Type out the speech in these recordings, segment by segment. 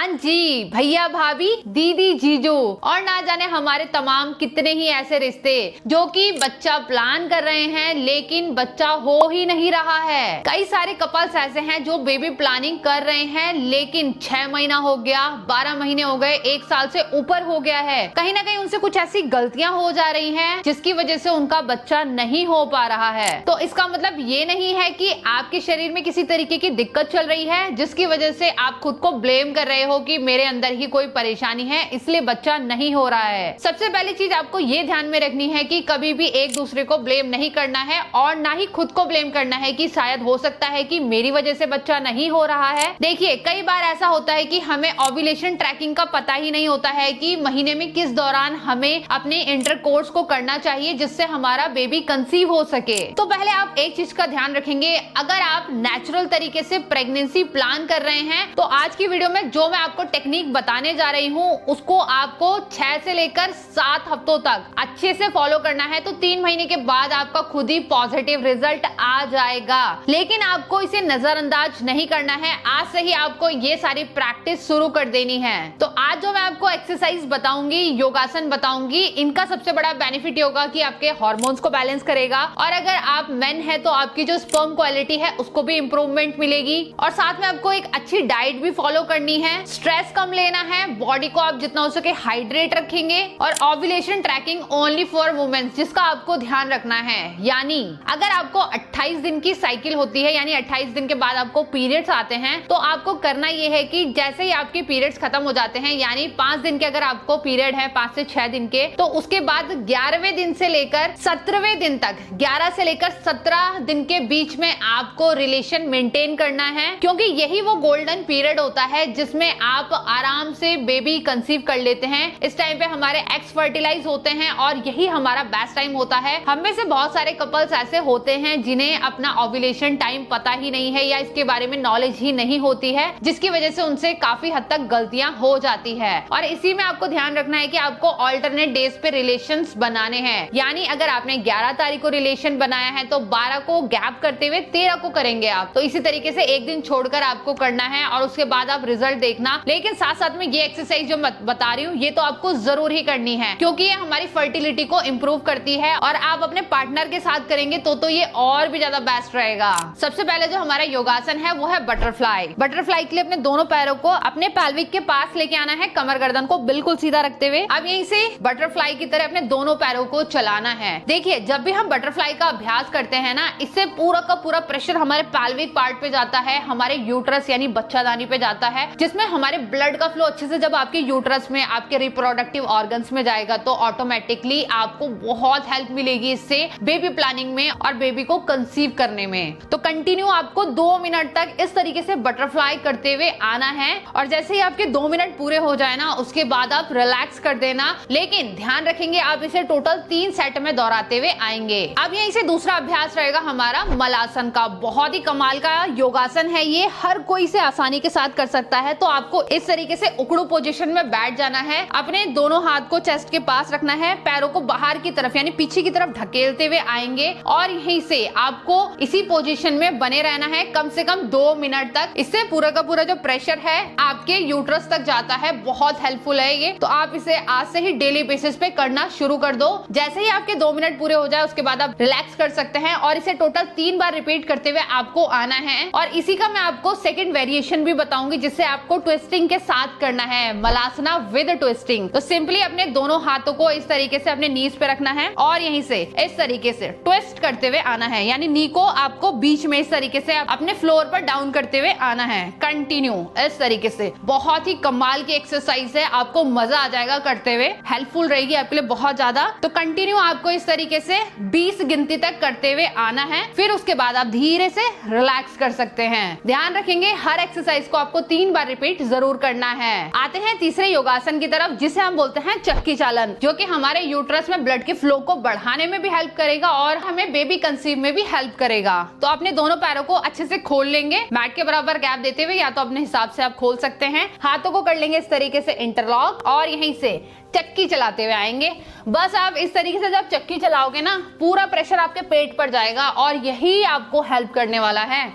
हाँ जी, भैया भाभी, दीदी जीजू और ना जाने हमारे तमाम कितने ही ऐसे रिश्ते जो कि बच्चा प्लान कर रहे हैं लेकिन बच्चा हो ही नहीं रहा है। कई सारे कपल्स ऐसे हैं जो बेबी प्लानिंग कर रहे हैं लेकिन 6 महीना हो गया, 12 महीने हो गए, 1 साल से ऊपर हो गया है। कहीं ना कहीं उनसे कुछ ऐसी गलतियां हो जा रही हैं जिसकी वजह से उनका बच्चा नहीं हो पा रहा है। तो इसका मतलब ये नहीं है कि आपके शरीर में किसी तरीके की दिक्कत चल रही है जिसकी वजह से आप खुद को ब्लेम कर रहे हो कि मेरे अंदर ही कोई परेशानी है इसलिए बच्चा नहीं हो रहा है। सबसे पहली चीज आपको ये ध्यान में रखनी है कि कभी भी एक दूसरे को ब्लेम नहीं करना है और ना ही खुद को ब्लेम करना है कि शायद हो सकता है कि मेरी वजह से बच्चा नहीं हो रहा है। देखिए, कई बार ऐसा होता है कि हमें ओव्यूलेशन ट्रैकिंग का पता ही नहीं होता है कि महीने में किस दौरान हमें अपने इंटरकोर्स को करना चाहिए जिससे हमारा बेबी कंसीव हो सके। तो पहले आप एक चीज का ध्यान रखेंगे, अगर आप नेचुरल तरीके से प्रेगनेंसी प्लान कर रहे हैं तो आज की वीडियो में जो मैं आपको टेक्निक बताने जा रही हूँ उसको आपको 6 से लेकर 7 हफ्तों तक अच्छे से फॉलो करना है। तो 3 महीने के बाद आपका खुद ही पॉजिटिव रिजल्ट आ जाएगा, लेकिन आपको इसे नजरअंदाज नहीं करना है। आज से ही आपको ये सारी प्रैक्टिस शुरू कर देनी है। तो आज जो मैं आपको एक्सरसाइज बताऊंगी, योगासन बताऊंगी, इनका सबसे बड़ा बेनिफिट ये होगा कि आपके हार्मोन्स को बैलेंस करेगा और अगर आप मेन है तो आपकी जो स्पर्म क्वालिटी है उसको भी इंप्रूवमेंट मिलेगी। और साथ में आपको एक अच्छी डाइट भी फॉलो करनी है, स्ट्रेस कम लेना है, बॉडी को आप जितना हो सके हाइड्रेट रखेंगे और ovulation tracking only for women's जिसका आपको ध्यान रखना है। यानी अगर आपको 28 दिन की साइकिल होती है, यानी 28 दिन के बाद आपको पीरियड्स आते हैं, तो आपको करना ये है कि जैसे ही आपके पीरियड्स खत्म हो जाते हैं, यानी 5 दिन के अगर आपको पीरियड है 5 से 6 दिन के, तो उसके बाद 11वें दिन से लेकर 17वें दिन तक, 11 से लेकर 17 दिन के बीच में आपको रिलेशन मेंटेन करना है, क्योंकि यही वो गोल्डन पीरियड होता है जिसमें आप आराम से बेबी कंसीव कर लेते हैं। इस टाइम पे हमारे एग्स फर्टिलाइज होते हैं और यही हमारा बेस्ट टाइम होता है। हम में से बहुत सारे कपल्स ऐसे होते हैं जिन्हें अपना ओव्यूलेशन टाइम पता ही नहीं है या इसके बारे में नॉलेज ही नहीं होती है, जिसकी वजह से उनसे काफी हद तक गलतियां हो जाती है। और इसी में आपको ध्यान रखना है कि आपको ऑल्टरनेट डेज पे रिलेशंस बनाने हैं। यानी अगर आपने 11 तारीख को रिलेशन बनाया है तो 12 को गैप करते हुए 13 को करेंगे आप। तो इसी तरीके से एक दिन छोड़कर आपको करना है और उसके बाद आप रिजल्ट देखना। लेकिन साथ साथ में ये एक्सरसाइज जो मैं बता रही हूँ ये तो आपको जरूर ही करनी है, क्योंकि ये हमारी फर्टिलिटी को इम्प्रूव करती है और आप अपने पार्टनर के साथ करेंगे तो ये और भी ज्यादा बेस्ट रहेगा। सबसे पहले जो हमारा योगासन है वो है बटरफ्लाई। बटरफ्लाई के लिए अपने दोनों पैरों को अपने पैल्विक के पास लेके आना है, कमर गर्दन को बिल्कुल सीधा रखते हुए। अब यहीं से बटरफ्लाई की तरह अपने दोनों पैरों को चलाना है। देखिए, जब भी हम बटरफ्लाई का अभ्यास करते हैं ना, इससे पूरा का पूरा प्रेशर हमारे पैल्विक पार्ट पे जाता है, हमारे यूट्रस यानी बच्चादानी पे जाता है, जिसमें हमारे ब्लड का फ्लो अच्छे से जब आपके यूट्रस में, आपके रिप्रोडक्टिव ऑर्गन्स में जाएगा तो ऑटोमेटिकली आपको बहुत हेल्प मिलेगी इससे बेबी प्लानिंग में और बेबी को कंसीव करने में। तो कंटिन्यू आपको 2 मिनट तक इस तरीके से बटरफ्लाई करते हुए आना है और जैसे ही आपके 2 मिनट पूरे हो जाए ना, उसके बाद आप रिलैक्स कर देना। लेकिन ध्यान रखेंगे आप इसे टोटल 3 सेट में दोहराते हुए आएंगे। अब यहीं से दूसरा अभ्यास रहेगा हमारा मलासन का। बहुत ही कमाल का योगासन है ये, हर कोई इसे आसानी के साथ कर सकता है। तो आपको इस तरीके से उकड़ू पोजीशन में बैठ जाना है, अपने दोनों हाथ को चेस्ट के पास रखना है, पैरों को बाहर की तरफ यानी पीछे की तरफ ढकेलते हुए आएंगे और यहीं से आपको इसी पोजीशन में बने रहना है कम से कम 2 मिनट तक। इससे पूरा का पूरा जो प्रेशर है आपके यूट्रस तक जाता है, बहुत हेल्पफुल है ये। तो आप इसे आज से ही डेली बेसिस पे करना शुरू कर दो। जैसे ही आपके 2 मिनट पूरे हो जाए उसके बाद आप रिलैक्स कर सकते हैं और इसे टोटल 3 बार रिपीट करते हुए आपको आना है। और इसी का मैं आपको सेकंड वेरिएशन भी बताऊंगी जिससे आपको ट्विस्टिंग के साथ करना है, मलासना विद ट्विस्टिंग। तो सिंपली अपने दोनों हाथों को इस तरीके से अपने नीज पे रखना है और यहीं से इस तरीके से ट्विस्ट करते हुए आना है, यानी नी को आपको बीच में इस तरीके से अपने फ्लोर पर डाउन करते हुए आना है। कंटिन्यू इस तरीके से। बहुत ही कमाल की एक्सरसाइज है, आपको मजा आ जाएगा करते हुए, हेल्पफुल रहेगी आपके लिए बहुत ज्यादा। तो कंटिन्यू आपको इस तरीके से 20 गिनती तक करते हुए आना है, फिर उसके बाद आप धीरे से रिलैक्स कर सकते हैं। ध्यान रखेंगे हर एक्सरसाइज को आपको 3 बार रिपीट जरूर करना है। आते हैं तीसरे योगासन की तरफ जिसे हम बोलते हैं चक्की चालन, जो कि हमारे यूट्रस में ब्लड के फ्लो को बढ़ाने में भी हेल्प करेगा और हमें बेबी कंसीव में भी हेल्प करेगा। तो अपने दोनों पैरों को अच्छे से खोल लेंगे, मैट के बराबर गैप देते हुए, या तो अपने हिसाब से आप खोल सकते हैं। हाथों को कर लेंगे इस तरीके से इंटरलॉक और यहीं से चक्की चलाते हुए आएंगे। बस आप इस तरीके से जब चक्की चलाओगे ना, पूरा प्रेशर आपके पेट पर जाएगा और यही आपको हेल्प करने वाला है।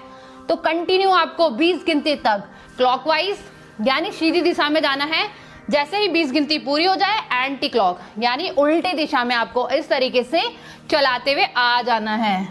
तो कंटिन्यू आपको 20 गिनती तक क्लॉकवाइज यानी सीधी दिशा में जाना है। जैसे ही 20 गिनती पूरी हो जाए एंटी क्लॉक यानी उल्टे दिशा में आपको इस तरीके से चलाते हुए आ जाना है।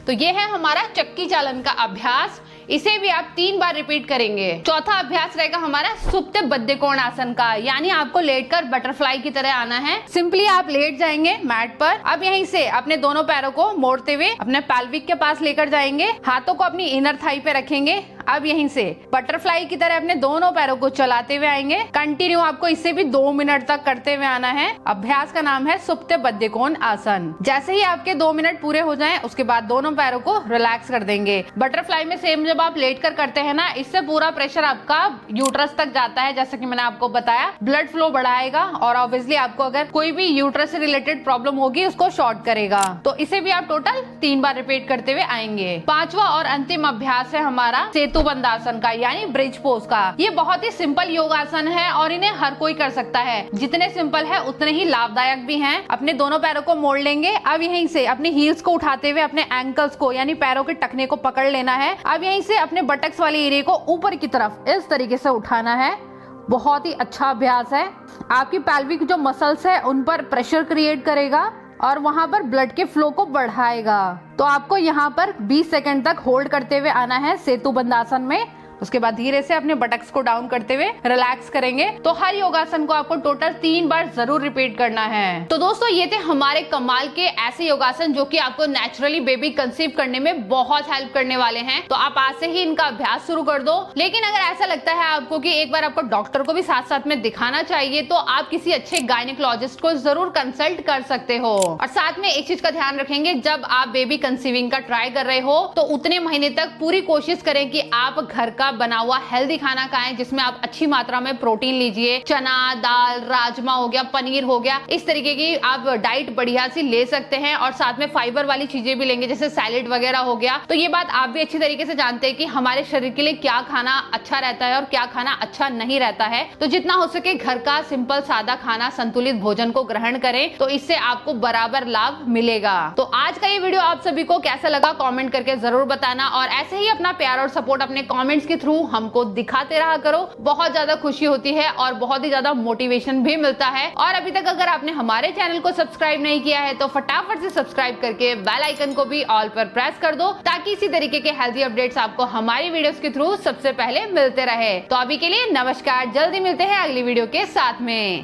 तो ये है हमारा चक्की चालन का अभ्यास। इसे भी आप 3 बार रिपीट करेंगे। चौथा अभ्यास रहेगा हमारा सुप्त बद्ध कोण आसन का, यानी आपको लेटकर बटरफ्लाई की तरह आना है। सिंपली आप लेट जाएंगे मैट पर। अब यहीं से अपने दोनों पैरों को मोड़ते हुए अपने पैल्विक के पास लेकर जाएंगे। हाथों को अपनी इनर थाई पे रखेंगे। अब यहीं से बटरफ्लाई की तरह अपने दोनों पैरों को चलाते हुए आएंगे। कंटिन्यू आपको इसे भी 2 मिनट तक करते हुए आना है। अभ्यास का नाम है सुप्त बद्ध कोण आसन। जैसे ही आपके 2 मिनट पूरे हो जाएं, उसके बाद दोनों पैरों को रिलैक्स कर देंगे। बटरफ्लाई में सेम जब आप लेट कर करते हैं ना, इससे पूरा प्रेशर आपका यूट्रस तक जाता है। जैसे कि मैंने आपको बताया, ब्लड फ्लो बढ़ाएगा और ऑब्वियसली आपको अगर कोई भी यूट्रस से रिलेटेड प्रॉब्लम होगी उसको शॉर्ट करेगा। तो इसे भी आप टोटल 3 बार रिपीट करते हुए आएंगे। पांचवा और अंतिम अभ्यास है हमारा सेतुबंध आसन का, यानी ब्रिज पोज का। ये बहुत ही सिंपल योगासन है और इन्हें हर कोई कर सकता है। जितने सिंपल है उतने ही लाभदायक भी हैं। अपने दोनों पैरों को मोड़ लेंगे। अब यहीं से अपने हील्स को उठाते हुए अपने एंकल्स को यानी पैरों के टखने को पकड़ लेना है। अब यहीं से अपने बटक्स वाले एरिया को ऊपर की तरफ इस तरीके से उठाना है। बहुत ही अच्छा अभ्यास है। आपकी पैल्विक जो मसल्स है उन पर प्रेशर क्रिएट करेगा और वहां पर ब्लड के फ्लो को बढ़ाएगा। तो आपको यहाँ पर 20 सेकंड तक होल्ड करते हुए आना है सेतुबंध आसन में। उसके बाद धीरे से अपने बटक्स को डाउन करते हुए रिलैक्स करेंगे। तो हर योगासन को आपको टोटल 3 बार जरूर रिपीट करना है। तो दोस्तों ये थे हमारे कमाल के ऐसे योगासन जो कि आपको नेचुरली बेबी कंसीव करने में बहुत हेल्प करने वाले हैं। तो आप आज से ही इनका अभ्यास शुरू कर दो। लेकिन अगर ऐसा लगता है आपको कि एक बार आपको डॉक्टर को भी साथ साथ में दिखाना चाहिए, तो आप किसी अच्छे गायनेकोलॉजिस्ट को जरूर कंसल्ट कर सकते हो। और साथ में एक चीज का ध्यान रखेंगे, जब आप बेबी कंसीविंग का ट्राई कर रहे हो तो उतने महीने तक पूरी कोशिश करें कि आप घर का बना हुआ हेल्दी खाना खाएं, जिसमें आप अच्छी मात्रा में प्रोटीन लीजिए। चना, दाल, राजमा हो गया, पनीर हो गया, इस तरीके की आप डाइट बढ़िया सी ले सकते हैं। और साथ में फाइबर वाली चीजें भी लेंगे, जैसे सैलेड वगैरह हो गया। तो ये बात आप भी अच्छी तरीके से जानते हैं कि हमारे शरीर के लिए क्या खाना अच्छा रहता है और क्या खाना अच्छा नहीं रहता है। तो जितना हो सके घर का सिंपल सादा खाना, संतुलित भोजन को ग्रहण करें, तो इससे आपको बराबर लाभ मिलेगा। तो आज का ये वीडियो आप सभी को कैसा लगा कमेंट करके जरूर बताना। और ऐसे ही अपना प्यार और सपोर्ट अपने कमेंट्स के थ्रू हमको दिखाते रहा करो। बहुत ज्यादा खुशी होती है और बहुत ही ज्यादा मोटिवेशन भी मिलता है। और अभी तक अगर आपने हमारे चैनल को सब्सक्राइब नहीं किया है तो फटाफट से सब्सक्राइब करके बेल आइकन को भी ऑल पर प्रेस कर दो, ताकि इसी तरीके के हेल्दी अपडेट्स आपको हमारी वीडियोस के थ्रू सबसे पहले मिलते रहे। तो अभी के लिए नमस्कार, जल्दी मिलते हैं अगली वीडियो के साथ में।